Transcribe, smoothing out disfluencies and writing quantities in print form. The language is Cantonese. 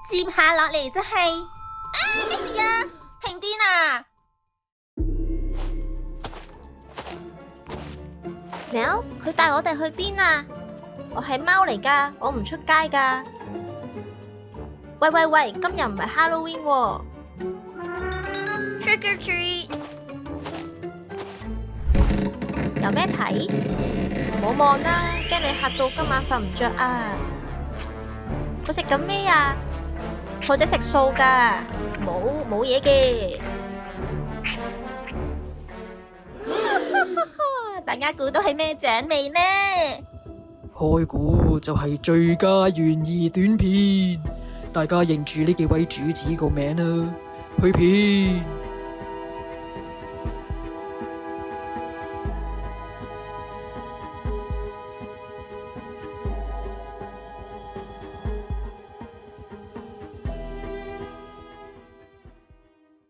接下落嚟就係咩事啊？停電啊！喵，佢帶我哋去邊啊？我係貓嚟噶，我唔出街噶。喂，今日唔係 Halloween 喎。Trick or treat！ 有咩睇？唔好望啦，驚你嚇到今晚瞓唔着啊！佢食緊咩啊？兔仔食素噶，冇嘢嘅。大家估到係咩獎味呢？開估就係最佳懸疑短片，大家認住呢幾位主子個名啦，去片。